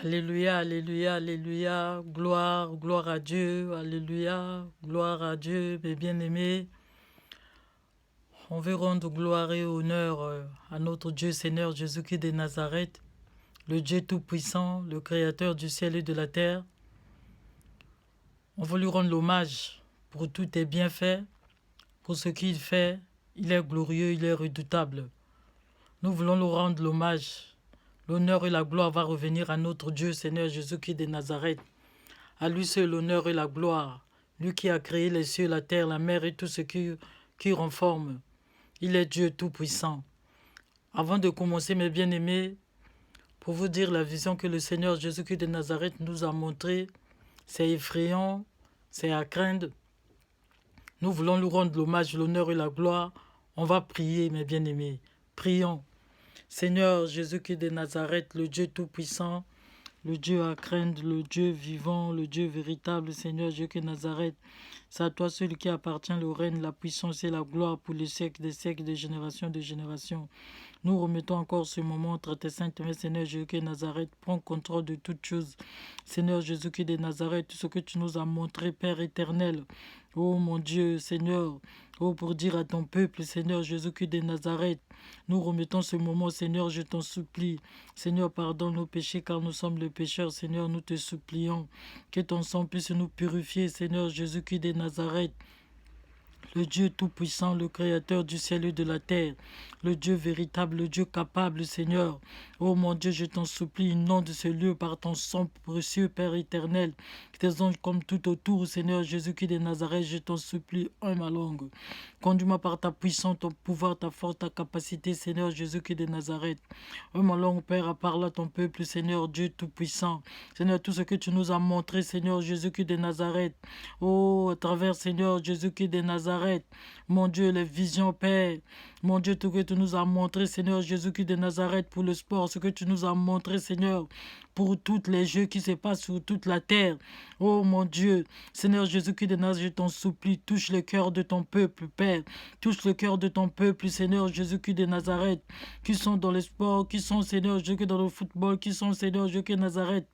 Alléluia, alléluia, alléluia, gloire, gloire à Dieu, alléluia, gloire à Dieu, mes bien-aimés. On veut rendre gloire et honneur à notre Dieu Seigneur Jésus-Christ de Nazareth, le Dieu Tout-Puissant, le Créateur du ciel et de la terre. On veut lui rendre l'hommage pour tous tes bienfaits, pour ce qu'il fait. Il est glorieux, il est redoutable. Nous voulons lui rendre l'hommage. L'honneur et la gloire va revenir à notre Dieu Seigneur Jésus-Christ de Nazareth. À lui seul l'honneur et la gloire, lui qui a créé les cieux, la terre, la mer et tout ce qui renforme. Il est Dieu Tout-Puissant. Avant de commencer, mes bien-aimés, pour vous dire la vision que le Seigneur Jésus-Christ de Nazareth nous a montrée, c'est effrayant, c'est à craindre. Nous voulons lui rendre l'hommage, l'honneur et la gloire. On va prier, mes bien-aimés. Prions. Seigneur Jésus-Christ de Nazareth, le Dieu Tout-Puissant, le Dieu à craindre, le Dieu vivant, le Dieu véritable, Seigneur Jésus de Nazareth. C'est à toi celui qui appartient le règne, la puissance et la gloire pour les siècles, des générations de générations. Nous remettons encore ce moment entre tes saintes mains, Seigneur Jésus de Nazareth. Prends contrôle de toutes choses. Seigneur Jésus de Nazareth, tout ce que tu nous as montré, Père éternel. Oh mon Dieu, Seigneur, oh pour dire à ton peuple, Seigneur Jésus-Christ de Nazareth, nous remettons ce moment, Seigneur, je t'en supplie. Seigneur, pardonne nos péchés car nous sommes les pécheurs, Seigneur, nous te supplions. Que ton sang puisse nous purifier, Seigneur Jésus-Christ de Nazareth. Le Dieu Tout-Puissant, le Créateur du ciel et de la terre, le Dieu véritable, le Dieu capable, Seigneur. Oh mon Dieu, je t'en supplie, inonde ce lieu par ton sang précieux, Père éternel. Que tes anges comme tout autour, Seigneur Jésus-Christ de Nazareth, je t'en supplie, ma langue. Conduis-moi par ta puissance, ton pouvoir, ta force, ta capacité, Seigneur Jésus-Christ de Nazareth. Ma langue, Père, parle à ton peuple, Seigneur Dieu Tout-Puissant. Seigneur, tout ce que tu nous as montré, Seigneur Jésus-Christ de Nazareth. Oh, à travers, Seigneur Jésus-Christ de Nazareth. Mon Dieu, les visions, Père. Mon Dieu, tout ce que tu nous as montré, Seigneur Jésus-Christ de Nazareth, pour le sport, ce que tu nous as montré, Seigneur, pour tous les jeux qui se passent sur toute la terre. Oh mon Dieu, Seigneur Jésus-Christ de Nazareth, je t'en supplie, touche le cœur de ton peuple, Père. Touche le cœur de ton peuple, Seigneur Jésus-Christ de Nazareth, qui sont dans le sport, qui sont, Seigneur Jésus-Christ, dans le football, qui sont, Seigneur Jésus-Christ de Nazareth,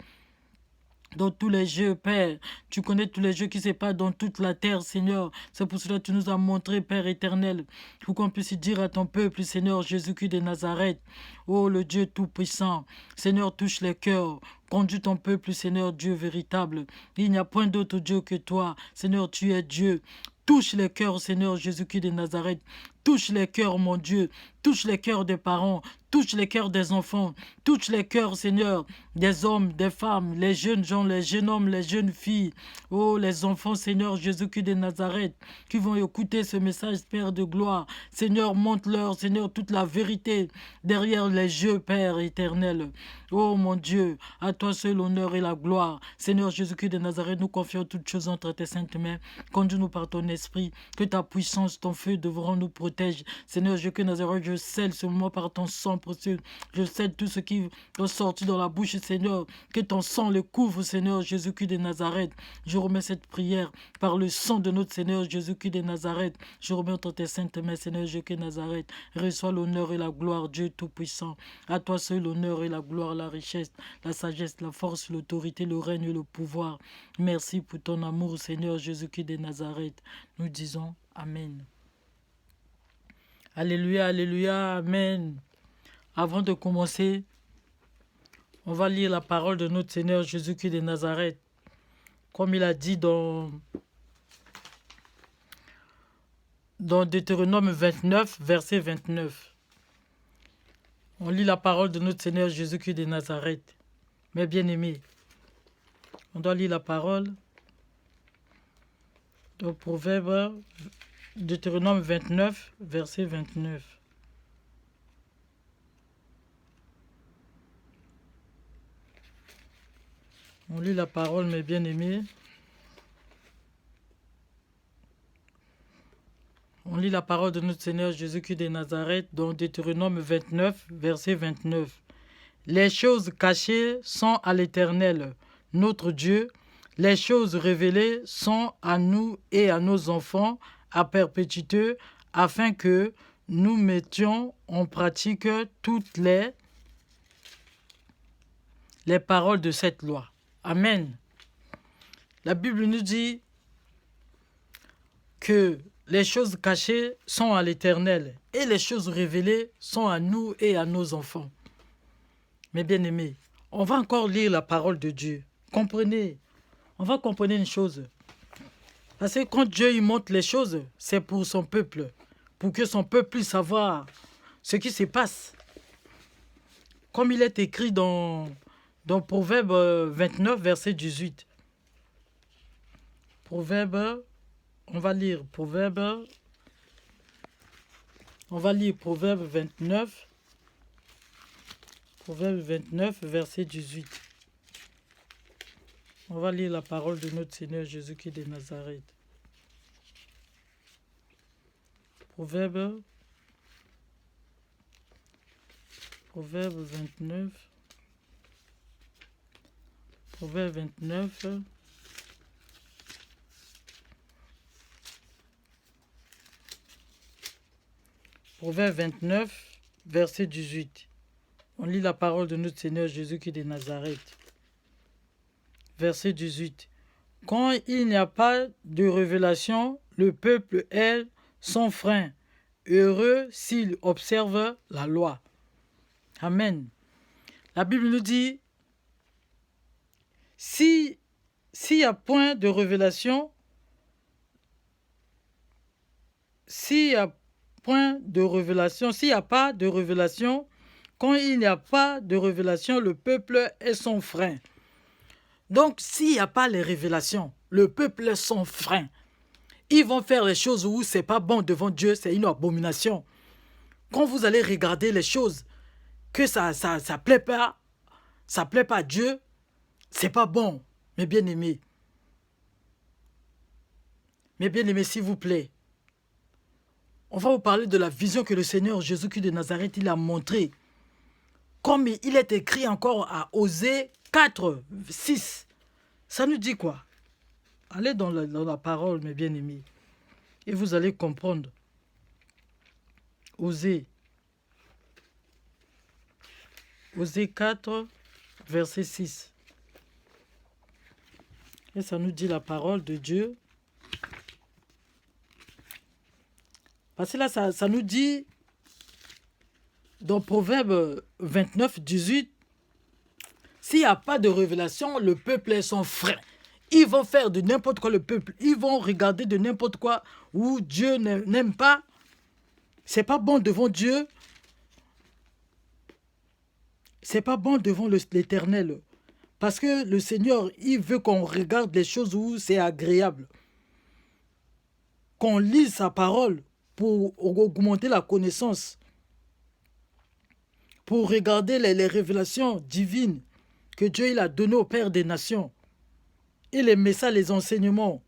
dans tous les jeux, Père. Tu connais tous les jeux qui se passent dans toute la terre, Seigneur. C'est pour cela que tu nous as montré, Père éternel, pour qu'on puisse dire à ton peuple, Seigneur Jésus-Christ de Nazareth, oh le Dieu Tout-Puissant, Seigneur, touche les cœurs. Conduis ton peuple, Seigneur Dieu véritable. Il n'y a point d'autre Dieu que toi. Seigneur, tu es Dieu. Touche les cœurs, Seigneur Jésus-Christ de Nazareth. Touche les cœurs, mon Dieu. Touche les cœurs des parents. Touche les cœurs des enfants. Touche les cœurs, Seigneur, des hommes, des femmes, les jeunes gens, les jeunes hommes, les jeunes filles. Oh, les enfants, Seigneur Jésus-Christ de Nazareth, qui vont écouter ce message, Père de gloire. Seigneur, montre-leur, Seigneur, toute la vérité derrière les jeux, Père éternel. Oh, mon Dieu, à toi seul l'honneur et la gloire. Seigneur Jésus-Christ de Nazareth, nous confions toutes choses entre tes saintes mains. Conduis-nous par ton esprit, que ta puissance, ton feu devront nous protéger. Seigneur Jésus-Christ de Nazareth, je scelle ce moment par ton sang précieux. Je scelle tout ce qui est sorti dans la bouche, Seigneur. Que ton sang le couvre, Seigneur Jésus-Christ de Nazareth. Je remets cette prière par le sang de notre Seigneur Jésus-Christ de Nazareth. Je remets entre tes saintes mains, Seigneur Jésus-Christ de Nazareth. Reçois l'honneur et la gloire, Dieu Tout-Puissant. À toi seul l'honneur et la gloire, la richesse, la sagesse, la force, l'autorité, le règne et le pouvoir. Merci pour ton amour, Seigneur Jésus-Christ de Nazareth. Nous disons Amen. Alléluia, alléluia, Amen. Avant de commencer, on va lire la parole de notre Seigneur Jésus-Christ de Nazareth. Comme il a dit dans Deutéronome 29, verset 29. On lit la parole de notre Seigneur Jésus-Christ de Nazareth. Mes bien-aimés, on doit lire la parole de Proverbe, Deutéronome 29, verset 29. On lit la parole, mes bien-aimés. On lit la parole de notre Seigneur Jésus-Christ de Nazareth dans Deutéronome 29, verset 29. Les choses cachées sont à l'Éternel, notre Dieu. Les choses révélées sont à nous et à nos enfants à perpétuité, afin que nous mettions en pratique toutes les les paroles de cette loi. Amen. La Bible nous dit que les choses cachées sont à l'Éternel et les choses révélées sont à nous et à nos enfants. Mes bien-aimés, on va encore lire la parole de Dieu. Comprenez, on va comprendre une chose. Parce que quand Dieu il montre les choses, c'est pour son peuple, pour que son peuple puisse savoir ce qui se passe. Comme il est écrit dans Proverbe 29, verset 18. Proverbe, on va lire Proverbe 29. Proverbe 29, verset 18. On va lire la parole de notre Seigneur Jésus-Christ de Nazareth. Proverbe 29. Proverbe 29. Proverbe 29, verset 18. On lit la parole de notre Seigneur Jésus-Christ de Nazareth. Verset 18. Quand il n'y a pas de révélation, le peuple est sans frein. Heureux s'il observe la loi. Amen. La Bible nous dit, s'il n'y a point de révélation, s'il n'y a pas de révélation, quand il n'y a pas de révélation, le peuple est sans frein. Donc, s'il n'y a pas les révélations, le peuple est sans frein. Ils vont faire les choses où c'est pas bon devant Dieu, c'est une abomination. Quand vous allez regarder les choses, que ça plaît pas à Dieu, c'est pas bon, mes bien-aimés. Mes bien-aimés, s'il vous plaît. On va vous parler de la vision que le Seigneur Jésus-Christ de Nazareth il a montrée. Comme il est écrit encore à Osée 4, 6. Ça nous dit quoi? Allez dans la parole, mes bien-aimés, et vous allez comprendre. Osée 4, verset 6. Et ça nous dit la parole de Dieu. Parce que là, ça nous dit, dans Proverbe 29, 18, s'il n'y a pas de révélation, le peuple est sans frein. Ils vont faire de n'importe quoi le peuple. Ils vont regarder de n'importe quoi où Dieu n'aime pas. C'est pas bon devant Dieu. C'est pas bon devant l'Éternel. Parce que le Seigneur, il veut qu'on regarde les choses où c'est agréable. Qu'on lise sa parole pour augmenter la connaissance. Pour regarder les révélations divines que Dieu il a données au Père des Nations. Et les messages, les enseignements.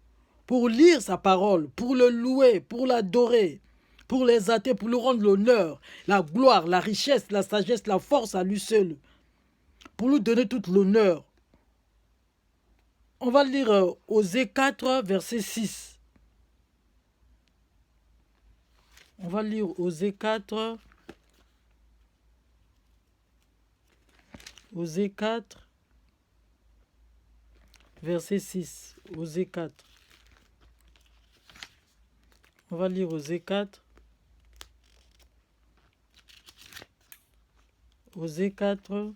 Pour lire sa parole, pour le louer, pour l'adorer, pour l'exalter, pour lui rendre l'honneur, la gloire, la richesse, la sagesse, la force à lui seul. Pour lui donner toute l'honneur. On va lire Osée 4, verset 6. On va lire Osée 4. Osée 4, verset 6. Osée 4. On va lire Osée 4. Osée 4.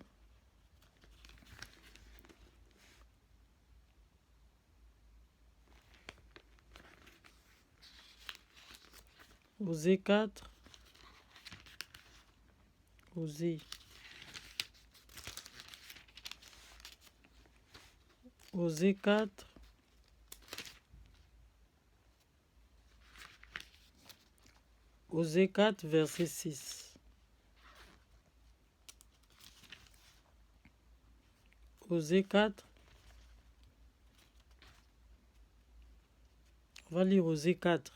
Osée 4. Osée. Osée 4. Osée 4, verset 6. Osée 4. On va lire Osée 4.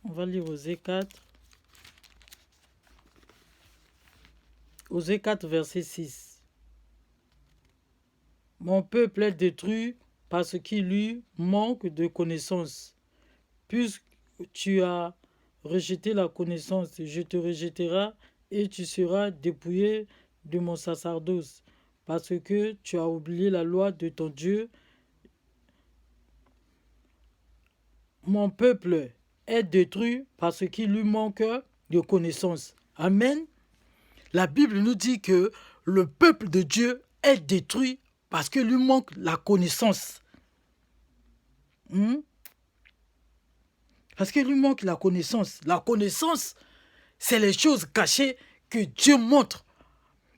On va lire Osée 4. Osée 4, verset 6. Mon peuple est détruit parce qu'il lui manque de connaissance. Puisque tu as rejeté la connaissance, je te rejetterai et tu seras dépouillé de mon sacerdoce, parce que tu as oublié la loi de ton Dieu. Mon peuple est détruit parce qu'il lui manque de connaissance. Amen. La Bible nous dit que le peuple de Dieu est détruit parce qu'il lui manque la connaissance. Parce qu'il lui manque la connaissance. La connaissance, c'est les choses cachées que Dieu montre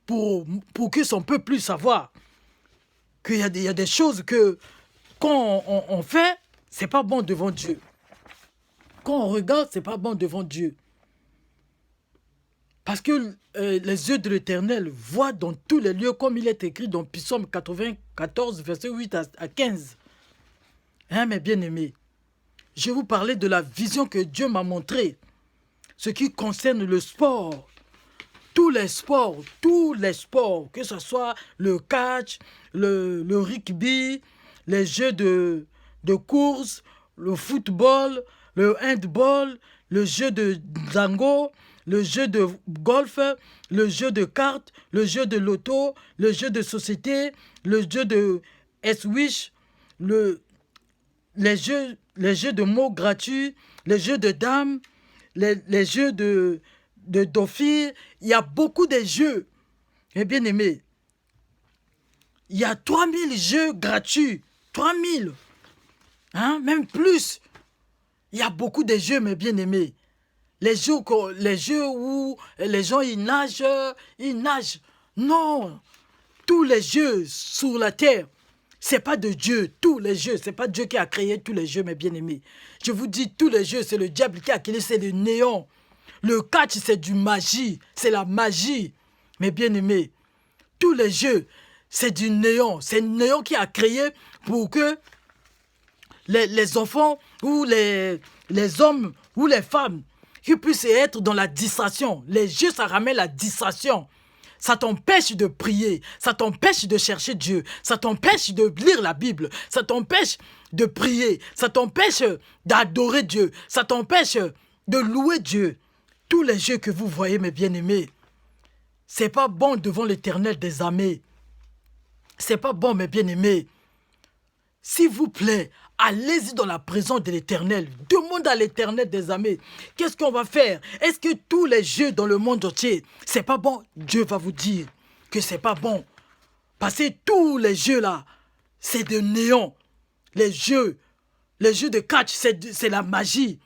pour que son peuple puisse savoir qu'il y a des choses que quand on fait, c'est pas bon devant Dieu. Quand on regarde, c'est pas bon devant Dieu. Parce que les yeux de l'Éternel voient dans tous les lieux, comme il est écrit dans Psaume 94, verset 8 à 15. Hein, mes bien-aimés, je vais vous parler de la vision que Dieu m'a montrée. Ce qui concerne le sport. Tous les sports, que ce soit le catch, le rugby, les jeux de course, le football, le handball, le jeu de dango, le jeu de golf, le jeu de cartes, le jeu de loto, le jeu de société, le jeu de S-Wish, les jeux de mots gratuits, les jeux de dames, les jeux de dauphine. Il y a beaucoup de jeux. Mes bien-aimés, il y a 3000 jeux gratuits. 3000. Hein, même plus. Il y a beaucoup de jeux, mes bien-aimés. Les jeux où les gens ils nagent. Non. Tous les jeux sur la terre, c'est pas de Dieu. Tous les jeux, c'est pas Dieu qui a créé tous les jeux, mes bien-aimés. Je vous dis, tous les jeux, c'est le diable qui a créé, c'est le néant. Le catch, c'est du magie. C'est la magie, mes bien-aimés. Tous les jeux, c'est du néant. C'est le néant qui a créé pour que les enfants ou les hommes ou les femmes qui puissent être dans la distraction. Les jeux, ça ramène la distraction. Ça t'empêche de prier, ça t'empêche de chercher Dieu, ça t'empêche de lire la Bible, ça t'empêche de prier, ça t'empêche d'adorer Dieu, ça t'empêche de louer Dieu. Tous les jeux que vous voyez, mes bien-aimés, c'est pas bon devant l'Éternel des armées. C'est pas bon, mes bien-aimés. S'il vous plaît, allez-y dans la présence de l'Éternel. Demande à l'Éternel des armées. Qu'est-ce qu'on va faire? Est-ce que tous les jeux dans le monde entier, c'est pas bon? Dieu va vous dire que c'est pas bon. Parce que tous les jeux là, c'est de néant. Les jeux de catch, c'est la magie.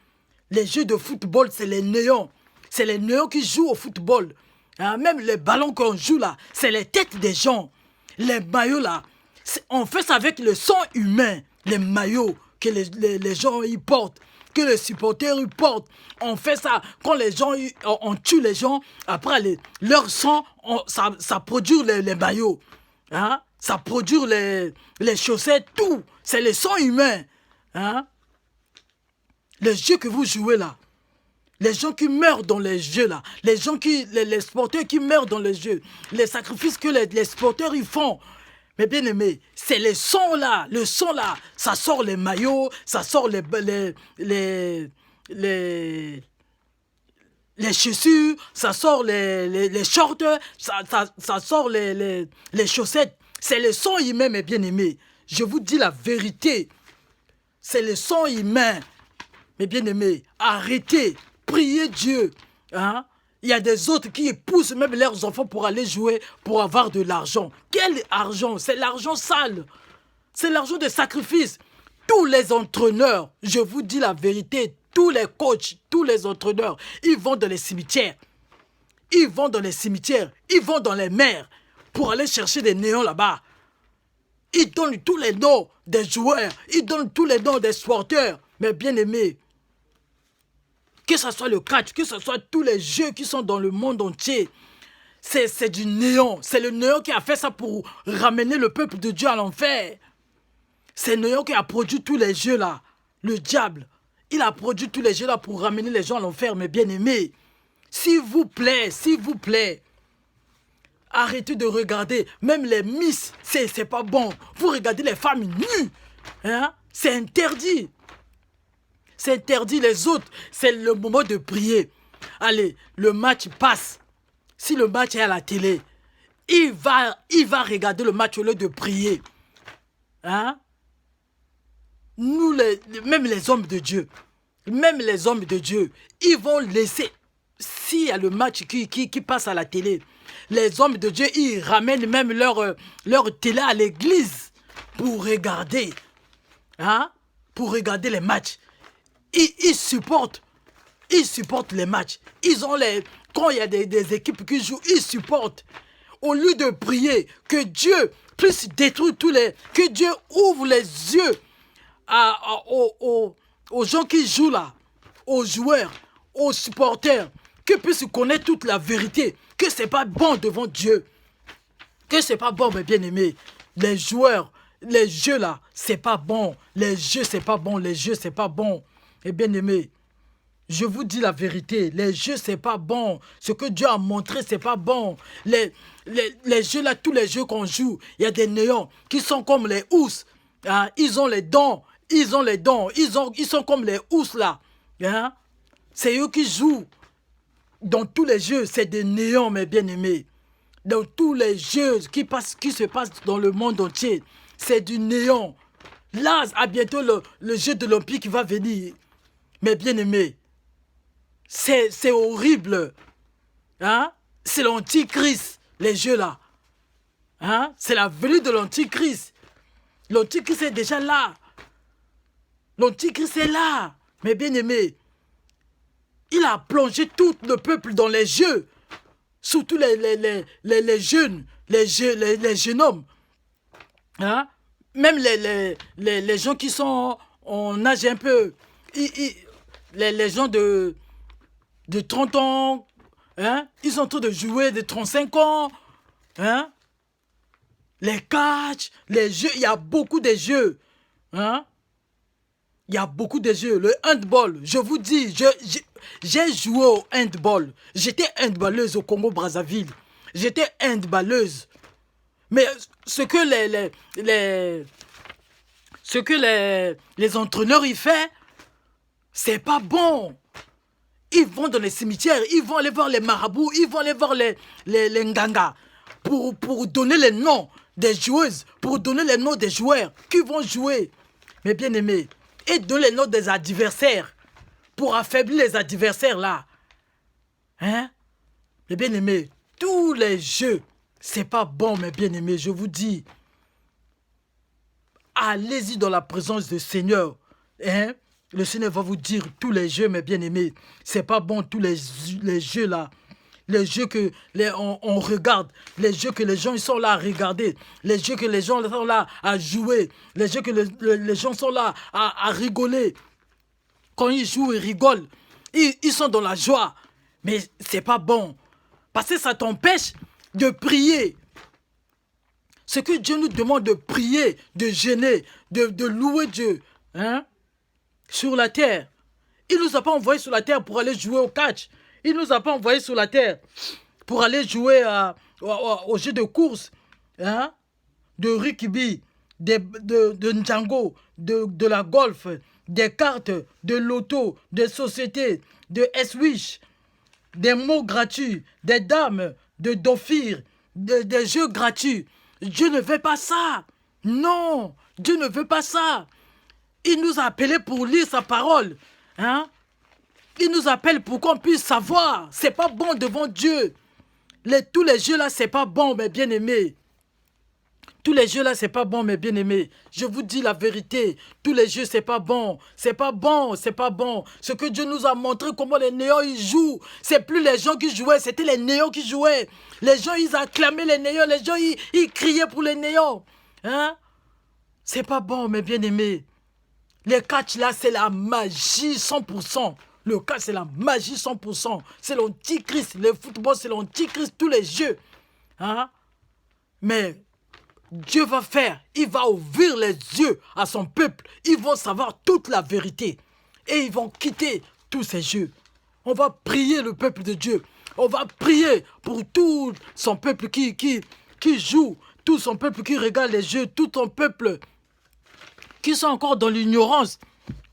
Les jeux de football, c'est les néants. C'est les néants qui jouent au football. Hein, même les ballons qu'on joue là, c'est les têtes des gens. Les maillots là, on fait ça avec le sang humain. Les maillots que les gens y portent, que les supporters y portent. On fait ça quand les gens, on tue les gens. Après, leur sang, ça produit les maillots. Hein? Ça produit les chaussettes, tout. C'est le sang humain. Hein? Les jeux que vous jouez là, les gens qui meurent dans les jeux là, les sporteurs qui meurent dans les jeux, les sacrifices que les sporteurs ils font. Mais bien aimé, c'est le son là, ça sort les maillots, ça sort les chaussures, ça sort les shorts, ça sort les chaussettes. C'est le son humain, mes bien aimés. Je vous dis la vérité. C'est le son humain. Mes bien-aimés, arrêtez, priez Dieu. Hein? Il y a des autres qui poussent même leurs enfants pour aller jouer, pour avoir de l'argent. Quel argent? C'est l'argent sale. C'est l'argent de sacrifice. Tous les entraîneurs, je vous dis la vérité, tous les coachs, tous les entraîneurs, ils vont dans les cimetières. Ils vont dans les cimetières, ils vont dans les mers pour aller chercher des néants là-bas. Ils donnent tous les noms des joueurs, ils donnent tous les noms des sporteurs. Mais bien aimés, que ce soit le catch, que ce soit tous les jeux qui sont dans le monde entier, c'est du néant. C'est le néant qui a fait ça pour ramener le peuple de Dieu à l'enfer. C'est le néant qui a produit tous les jeux là. Le diable, il a produit tous les jeux là pour ramener les gens à l'enfer, mes bien-aimés. S'il vous plaît, arrêtez de regarder. Même les miss, c'est pas bon. Vous regardez les femmes nues. Hein? C'est interdit. c'est interdit. Les autres, c'est le moment de prier. Allez, le match passe. Si le match est à la télé, il va regarder le match au lieu de prier. Hein? Nous, même les hommes de Dieu, ils vont laisser, s'il y a le match qui passe à la télé, les hommes de Dieu, ils ramènent même leur télé à l'église pour regarder. Hein? Pour regarder les matchs. Ils supportent les matchs. Quand il y a des équipes qui jouent, ils supportent. Au lieu de prier, que Dieu puisse détruire que Dieu ouvre les yeux aux gens qui jouent là, aux joueurs, aux supporters, qu'ils puissent connaître toute la vérité, que c'est pas bon devant Dieu, que c'est pas bon, mes bien-aimés. Les joueurs, les jeux là, c'est pas bon. Les jeux, c'est pas bon. Mes bien-aimés, je vous dis la vérité, les jeux, c'est pas bon. Ce que Dieu a montré, c'est pas bon. Les jeux là, tous les jeux qu'on joue, il y a des néants qui sont comme les ours. Hein? Ils ont les dents. Ils sont comme les ours là. Hein? C'est eux qui jouent. Dans tous les jeux, c'est des néants, mes bien-aimés. Dans tous les jeux qui se passent dans le monde entier, c'est du néant. Là, à bientôt, le jeu de l'Olympique va venir. Mes bien-aimés, c'est horrible. Hein? C'est l'antichrist, les jeux là. Hein? C'est la venue de l'antichrist. L'antichrist est déjà là. L'antichrist est là. Mes bien-aimés, il a plongé tout le peuple dans les jeux. Surtout les jeunes, les jeunes hommes. Hein? Même les gens qui sont en âge un peu... les gens de 30 ans, hein? Ils sont en train de jouer de 35 ans. Hein? Les catch, les jeux, il y a beaucoup de jeux. Hein? Il y a beaucoup de jeux. Le handball, je vous dis, j'ai joué au handball. J'étais handballeuse au Congo-Brazzaville. J'étais handballeuse. Mais ce que les entraîneurs y font, c'est pas bon. Ils vont dans les cimetières, ils vont aller voir les marabouts, ils vont aller voir les nganga pour donner les noms des joueuses, pour donner les noms des joueurs qui vont jouer. Mes bien-aimés, et donner les noms des adversaires pour affaiblir les adversaires là. Hein? Mes bien-aimés, tous les jeux, c'est pas bon, mes bien-aimés, je vous dis. Allez-y dans la présence du Seigneur. Hein? Le Seigneur va vous dire tous les jeux, mes bien-aimés. C'est pas bon, tous les jeux là. Les jeux que on regarde. Les jeux que les gens ils sont là à regarder. Les jeux que les gens sont là à jouer. Les jeux que les gens sont là à rigoler. Quand ils jouent, ils rigolent. Ils sont dans la joie. Mais c'est pas bon. Parce que ça t'empêche de prier. Ce que Dieu nous demande de prier, de jeûner, de louer Dieu. Hein? Sur la terre. Il ne nous a pas envoyés sur la terre pour aller jouer au catch. Il ne nous a pas envoyés sur la terre pour aller jouer au jeu de course, hein? De rugby, de Django, de la golf, des cartes, de loto, des sociétés, de S-Wish, des mots gratuits, des dames, de Dophir, des jeux gratuits. Dieu ne veut pas ça. Non, Dieu ne veut pas ça. Il nous a appelés pour lire sa parole. Hein? Il nous appelle pour qu'on puisse savoir. C'est pas bon devant Dieu. Tous les jeux là, c'est pas bon, mes bien-aimés. Tous les jeux là, c'est pas bon, mes bien-aimés. Je vous dis la vérité. Tous les jeux, c'est pas bon. C'est pas bon, c'est pas bon. Ce que Dieu nous a montré, comment les néants, ils jouent. C'est plus les gens qui jouaient, c'était les néants qui jouaient. Les gens, ils acclamaient les néants. Les gens, ils criaient pour les néants. Hein? C'est pas bon, mes bien-aimés. Les catch là, c'est la magie 100%. Le catch, c'est la magie 100%. C'est l'antichrist. Le football, c'est l'antichrist. Tous les jeux. Hein? Mais Dieu va faire. Il va ouvrir les yeux à son peuple. Ils vont savoir toute la vérité. Et ils vont quitter tous ces jeux. On va prier le peuple de Dieu. On va prier pour tout son peuple qui joue. Tout son peuple qui regarde les jeux. Tout son peuple qui sont encore dans l'ignorance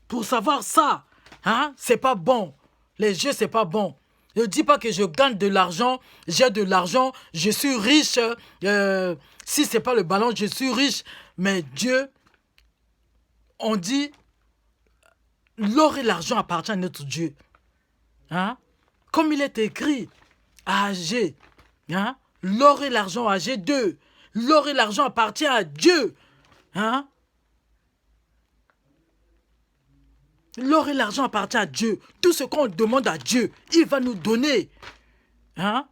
pour savoir ça. Hein? C'est pas bon. Les jeux, c'est pas bon. Ne dis pas que je gagne de l'argent, j'ai de l'argent, je suis riche. Si c'est pas le ballon, je suis riche. Mais Dieu, on dit, l'or et l'argent appartiennent à notre Dieu. Hein? Comme il est écrit à Agé, hein? L'or et l'argent, Agé 2, l'or et l'argent appartient à Dieu. Hein? L'or et l'argent appartient à Dieu. Tout ce qu'on demande à Dieu, il va nous donner. Hein?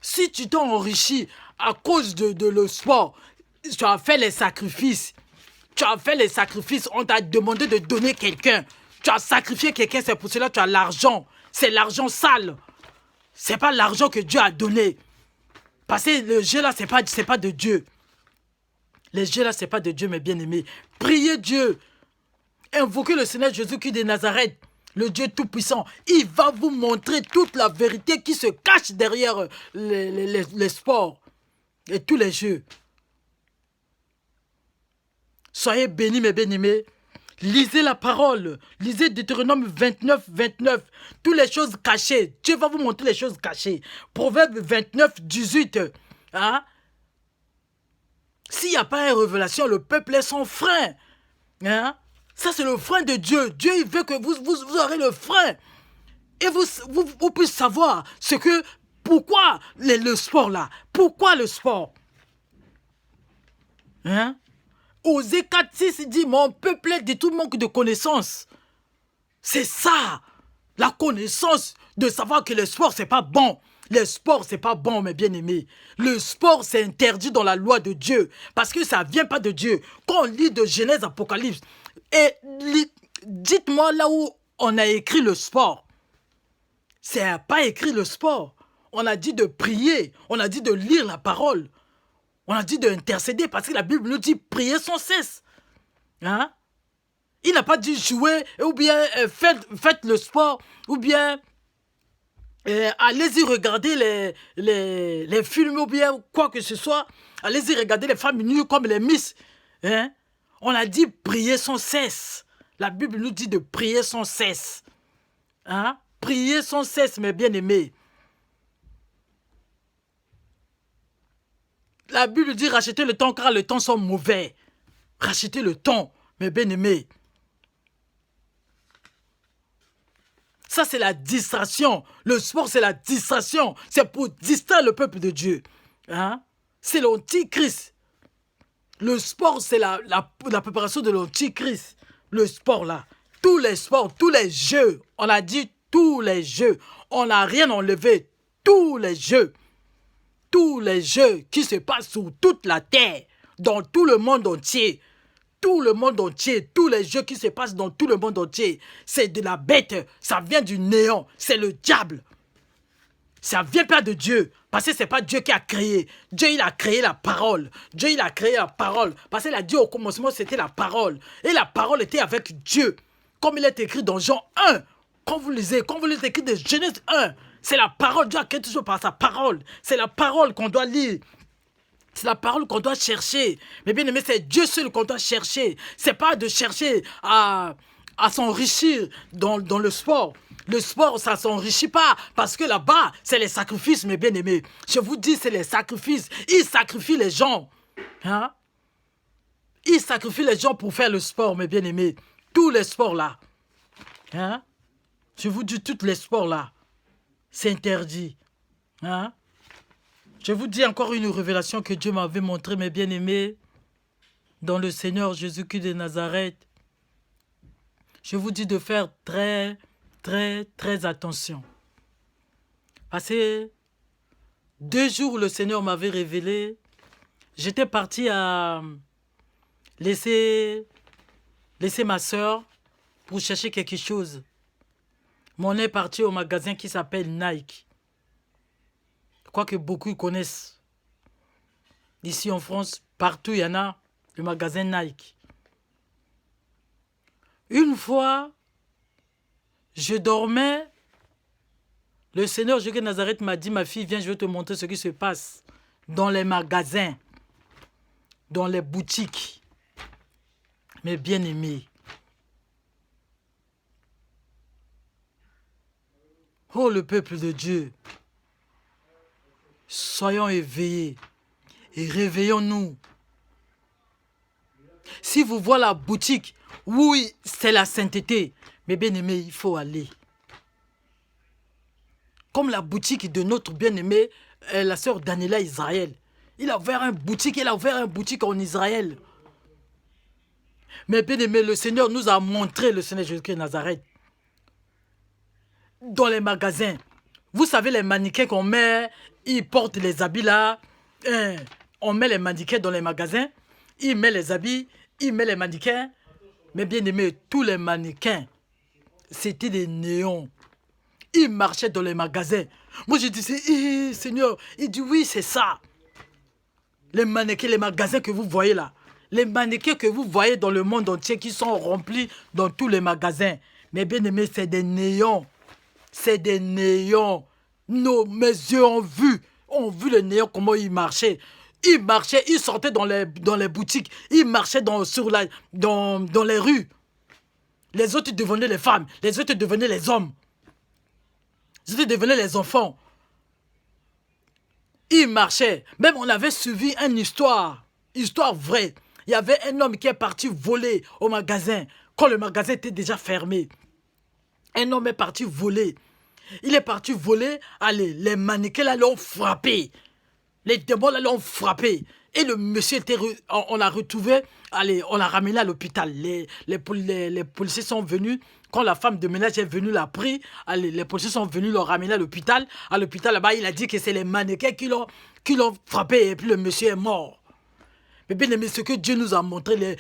Si tu t'es enrichi à cause de le sport, tu as fait les sacrifices. Tu as fait les sacrifices, on t'a demandé de donner quelqu'un. Tu as sacrifié quelqu'un, c'est pour cela que tu as l'argent. C'est l'argent sale. C'est pas l'argent que Dieu a donné. Parce que le jeu là, c'est pas de Dieu. Les jeux là, c'est pas de Dieu, mes bien-aimés. Priez Dieu. Invoquez le Seigneur Jésus-Christ de Nazareth, le Dieu Tout-Puissant. Il va vous montrer toute la vérité qui se cache derrière les sports et tous les jeux. Soyez bénis, mes bien-aimés. Lisez la parole. Lisez Deutéronome 29, 29. Toutes les choses cachées. Dieu va vous montrer les choses cachées. Proverbe 29, 18. Hein? S'il n'y a pas une révélation, le peuple est sans frein. Hein? Ça, c'est le frein de Dieu. Dieu, il veut que vous aurez le frein. Et vous puissiez savoir pourquoi le sport là. Pourquoi le sport? Hein? Osée 4, 6, il dit, mon peuple est de tout manque de connaissance. C'est ça. La connaissance de savoir que le sport, c'est pas bon. Le sport, c'est pas bon, mes bien-aimés. Le sport, c'est interdit dans la loi de Dieu. Parce que ça vient pas de Dieu. Quand on lit de Genèse, Apocalypse, et dites-moi là où on a écrit le sport. C'est pas écrit le sport. On a dit de prier. On a dit de lire la parole. On a dit d'intercéder parce que la Bible nous dit prier sans cesse. Hein? Il n'a pas dit jouer ou bien faites le sport ou bien allez-y regarder les films ou bien quoi que ce soit. Allez-y regarder les femmes nues comme les Miss. Hein? On a dit prier sans cesse. La Bible nous dit de prier sans cesse. Hein? Prier sans cesse, mes bien-aimés. La Bible dit racheter le temps car le temps sont mauvais. Racheter le temps, mes bien-aimés. Ça, c'est la distraction. Le sport, c'est la distraction. C'est pour distraire le peuple de Dieu. Hein? C'est l'antichrist. Le sport, c'est la préparation de l'antichrist. Le sport, là. Tous les sports, tous les jeux. On a dit tous les jeux. On n'a rien enlevé. Tous les jeux. Tous les jeux qui se passent sur toute la terre. Dans tout le monde entier. Tout le monde entier, tous les jeux qui se passent dans tout le monde entier, c'est de la bête, ça vient du néant, c'est le diable. Ça vient pas de Dieu, parce que c'est pas Dieu qui a créé. Dieu, il a créé la parole. Dieu, il a créé la parole, parce qu'il a dit au commencement, c'était la parole. Et la parole était avec Dieu, comme il est écrit dans Jean 1. Quand vous lisez écrit de Genèse 1, c'est la parole, Dieu a créé toujours par sa parole. C'est la parole qu'on doit lire. C'est la parole qu'on doit chercher. Mais bien aimé, c'est Dieu seul qu'on doit chercher. C'est pas de chercher à s'enrichir dans le sport. Le sport, ça ne s'enrichit pas. Parce que là-bas, c'est les sacrifices, mes bien-aimés. Je vous dis, c'est les sacrifices. Ils sacrifient les gens. Hein? Ils sacrifient les gens pour faire le sport, mes bien-aimés. Tous les sports là. Hein? Je vous dis, tous les sports là. C'est interdit. Hein? Je vous dis encore une révélation que Dieu m'avait montrée, mes bien-aimés, dans le Seigneur Jésus-Christ de Nazareth. Je vous dis de faire très, très, très attention. Parce que 2 jours, le Seigneur m'avait révélé. J'étais parti à laisser ma soeur pour chercher quelque chose. Mais on est parti au magasin qui s'appelle Nike. Je crois que beaucoup connaissent. Ici en France, partout il y en a le magasin Nike. Une fois, je dormais. Le Seigneur Jésus de Nazareth m'a dit, ma fille, viens, je vais te montrer ce qui se passe dans les magasins, dans les boutiques. Mes bien-aimés, Oh, le peuple de Dieu, soyons éveillés et réveillons-nous. Si vous voyez la boutique, oui, c'est la sainteté, mais bien-aimé, il faut aller. Comme la boutique de notre bien-aimé, la sœur Daniela Israël. Il a ouvert une boutique en Israël. Mais bien-aimé, le Seigneur nous a montré le Seigneur Jésus-Christ de Nazareth. Dans les magasins. Vous savez, les mannequins qu'on met, ils portent les habits là. On met les mannequins dans les magasins. Ils mettent les habits, ils mettent les mannequins. Mais bien aimé, tous les mannequins, c'était des néons. Ils marchaient dans les magasins. Moi, je disais, Seigneur, il dit oui, c'est ça. Les mannequins, les magasins que vous voyez là. Les mannequins que vous voyez dans le monde entier qui sont remplis dans tous les magasins. Mais bien aimé, c'est des néons. C'est des néons. Mes yeux ont vu les néons, comment ils marchaient. Ils marchaient, ils sortaient dans les boutiques. Ils marchaient dans les rues. Les autres devenaient les femmes. Les autres devenaient les hommes. Les autres devenaient les enfants. Ils marchaient. Même on avait suivi une histoire vraie. Il y avait un homme qui est parti voler au magasin quand le magasin était déjà fermé. Un homme est parti voler. Il est parti voler. Allez, les mannequins là l'ont frappé. Les démons là l'ont frappé. Et le monsieur était... On l'a retrouvé. Allez, on l'a ramené à l'hôpital. Les policiers sont venus. Quand la femme de ménage est venue l'a pris, allez, les policiers sont venus le ramener à l'hôpital. À l'hôpital là-bas, il a dit que c'est les mannequins qui l'ont frappé. Et puis le monsieur est mort. Mais bien aimé, ce que Dieu nous a montré,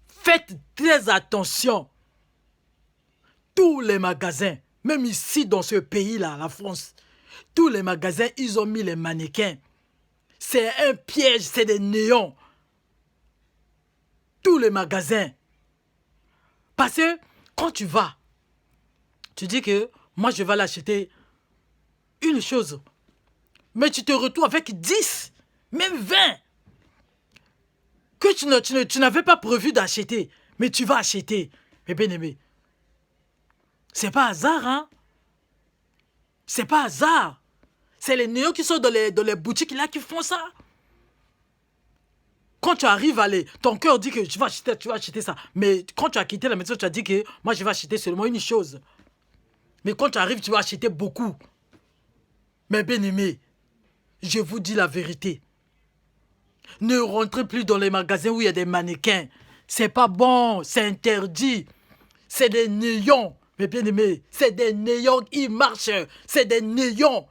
faites très attention. Tous les magasins, même ici dans ce pays-là, la France, tous les magasins, ils ont mis les mannequins. C'est un piège, c'est des néons. Tous les magasins. Parce que quand tu vas, tu dis que moi je vais l'acheter une chose. Mais tu te retrouves avec 10, même 20. Que tu n'avais pas prévu d'acheter. Mais tu vas acheter. Mais bien aimé. C'est pas hasard, hein? C'est pas hasard. C'est les néons qui sont dans les boutiques là qui font ça. Quand tu arrives à aller, ton cœur dit que tu vas acheter ça. Mais quand tu as quitté la maison, tu as dit que moi je vais acheter seulement une chose. Mais quand tu arrives, tu vas acheter beaucoup. Mais bien aimé, je vous dis la vérité. Ne rentrez plus dans les magasins où il y a des mannequins. C'est pas bon, c'est interdit. C'est des néons. Mais bien aimé, c'est des néons qui marchent. C'est des néons.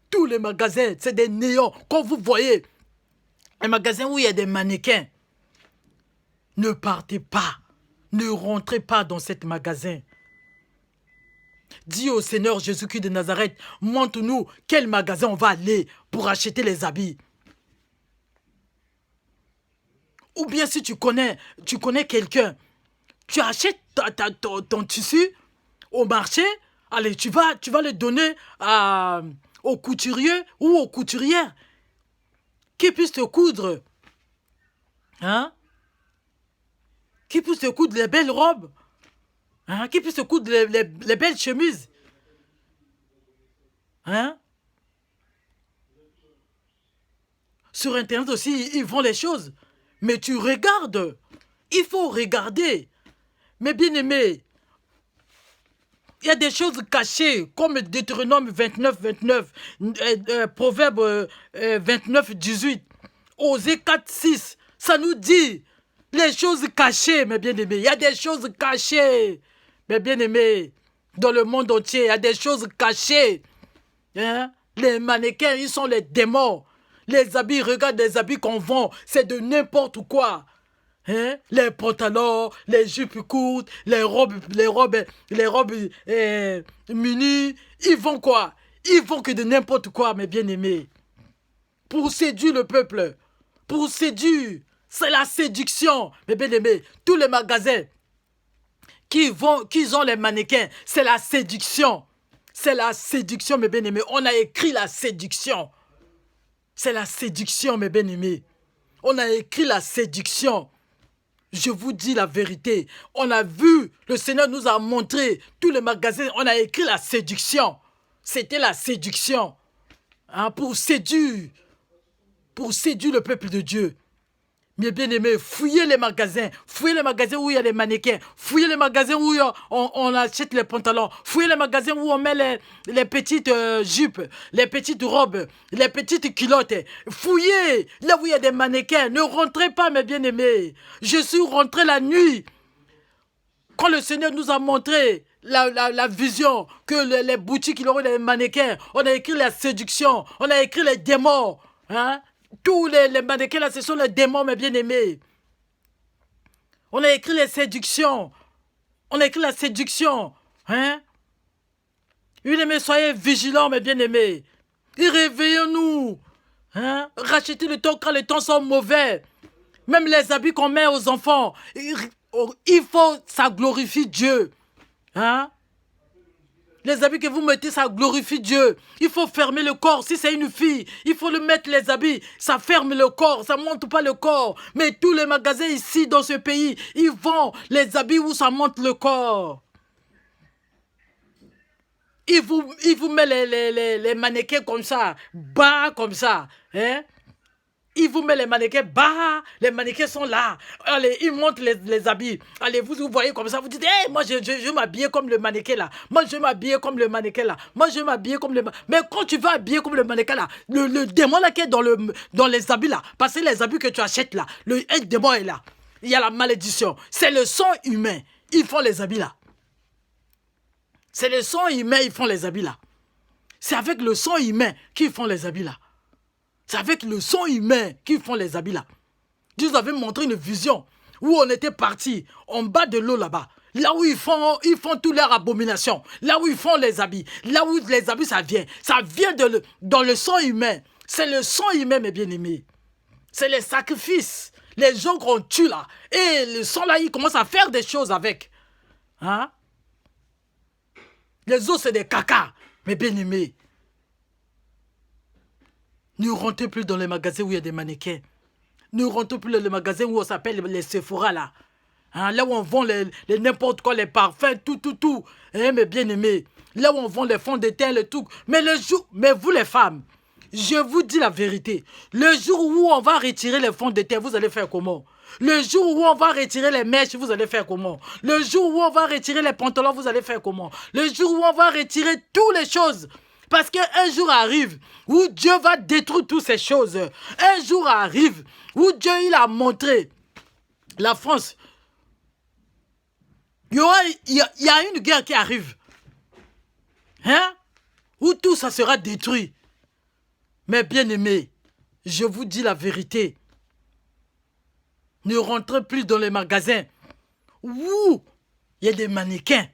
Tous les magasins, c'est des néons. Quand vous voyez un magasin où il y a des mannequins, ne partez pas. Ne rentrez pas dans ce magasin. Dis au Seigneur Jésus-Christ de Nazareth, montre-nous quel magasin on va aller pour acheter les habits. Ou bien si tu connais quelqu'un, tu achètes ton tissu au marché, allez, tu vas le donner aux couturiers ou aux couturières qui puissent te coudre. Hein? Qui puissent te coudre les belles robes. Hein? Qui puissent te coudre les belles chemises. Hein? Sur Internet aussi, ils vendent les choses. Mais tu regardes. Il faut regarder. Mais bien aimé, il y a des choses cachées, comme Deutéronome 29, 29, Proverbe 29, 18, Osée 4, 6. Ça nous dit les choses cachées, mes bien-aimés. Il y a des choses cachées, mes bien-aimés. Dans le monde entier, il y a des choses cachées. Hein? Les mannequins, ils sont les démons. Les habits, regarde les habits qu'on vend, c'est de n'importe quoi. Hein? Les pantalons, les jupes courtes, les robes munies, ils vont quoi? Ils vont que de n'importe quoi, mes bien-aimés. Pour séduire le peuple. Pour séduire. C'est la séduction, mes bien-aimés. Tous les magasins qui ont les mannequins, c'est la séduction. C'est la séduction, mes bien-aimés. On a écrit la séduction. C'est la séduction, mes bien-aimés. On a écrit la séduction. Je vous dis la vérité. On a vu, le Seigneur nous a montré tous les magasins. On a écrit la séduction. C'était la séduction. Hein, pour séduire le peuple de Dieu. Mes bien-aimés, fouillez les magasins où il y a des mannequins, fouillez les magasins où on achète les pantalons, fouillez les magasins où on met les petites jupes, les petites robes, les petites culottes. Fouillez là où il y a des mannequins. Ne rentrez pas, mes bien-aimés. Je suis rentré la nuit. Quand le Seigneur nous a montré la vision, que les boutiques, il y aurait des mannequins, on a écrit la séduction, on a écrit les démons. Hein? Tous les mannequins là, ce sont les démons, mes bien-aimés. On a écrit les séductions. On a écrit la séduction. Hein? Bien-aimés, soyez vigilants, mes bien-aimés. Et réveillons-nous. Hein? Rachetez le temps quand les temps sont mauvais. Même les habits qu'on met aux enfants, il faut, ça glorifie Dieu. Hein? Les habits que vous mettez, ça glorifie Dieu. Il faut fermer le corps. Si c'est une fille, il faut le mettre les habits. Ça ferme le corps, ça ne monte pas le corps. Mais tous les magasins ici, dans ce pays, ils vendent les habits où ça monte le corps. Il vous met les mannequins comme ça, bas comme ça. Hein? Il vous met les mannequins bas, les mannequins sont là. Allez, ils montent les habits. Allez, vous voyez comme ça, vous dites, hey, moi je vais m'habiller comme le mannequin là. Moi je vais m'habiller comme le mannequin là. Moi je vais m'habiller comme le mannequin. Mais quand tu vas habiller comme le mannequin là, le démon là qui est dans les habits là, parce que les habits que tu achètes là, un démon est là. Il y a la malédiction. C'est le sang humain. Ils font les habits là. C'est le sang humain, ils font les habits là. C'est avec le sang humain qu'ils font les habits là. C'est avec le sang humain qu'ils font les habits là. Dieu nous avait montré une vision où on était parti en bas de l'eau là-bas. Là où ils font toutes leurs abominations. Là où ils font les habits. Là où les habits, ça vient. Ça vient dans le sang humain. C'est le sang humain, mes bien-aimés. C'est les sacrifices. Les gens qu'on tue là. Et le sang là, ils commencent à faire des choses avec. Hein? Les os, c'est des caca, mes bien-aimés. Ne rentrez plus dans les magasins où il y a des mannequins. Ne rentrez plus dans les magasins où on s'appelle les Sephora là. Hein, là où on vend les n'importe quoi, les parfums, tout. Hein, mes bien-aimés. Là où on vend les fonds de teint, le tout. Mais vous les femmes, je vous dis la vérité. Le jour où on va retirer les fonds de teint, vous allez faire comment? Le jour où on va retirer les mèches, vous allez faire comment? Le jour où on va retirer les pantalons, vous allez faire comment? Le jour où on va retirer toutes les choses. Parce qu'un jour arrive où Dieu va détruire toutes ces choses. Un jour arrive où Dieu il a montré la France. Il y a une guerre qui arrive. Hein? Où tout ça sera détruit. Mais bien aimés, je vous dis la vérité. Ne rentrez plus dans les magasins où il y a des mannequins.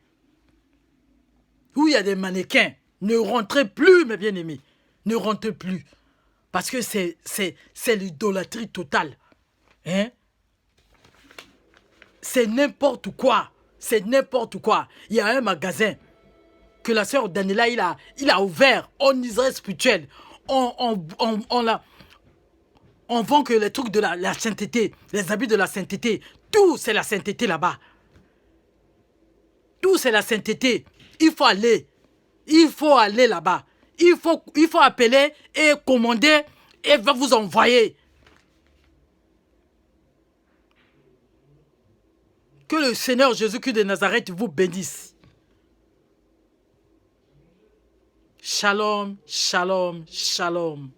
Où il y a des mannequins. Ne rentrez plus, mes bien-aimés. Ne rentrez plus. Parce que c'est l'idolâtrie totale. Hein? C'est n'importe quoi. C'est n'importe quoi. Il y a un magasin que la sœur Daniela, il a ouvert en Israël spirituel. On vend que les trucs de la sainteté, les habits de la sainteté. Tout, c'est la sainteté là-bas. Tout, c'est la sainteté. Il faut aller. Il faut aller là-bas. Il faut appeler et commander et va vous envoyer. Que le Seigneur Jésus-Christ de Nazareth vous bénisse. Shalom, shalom, shalom.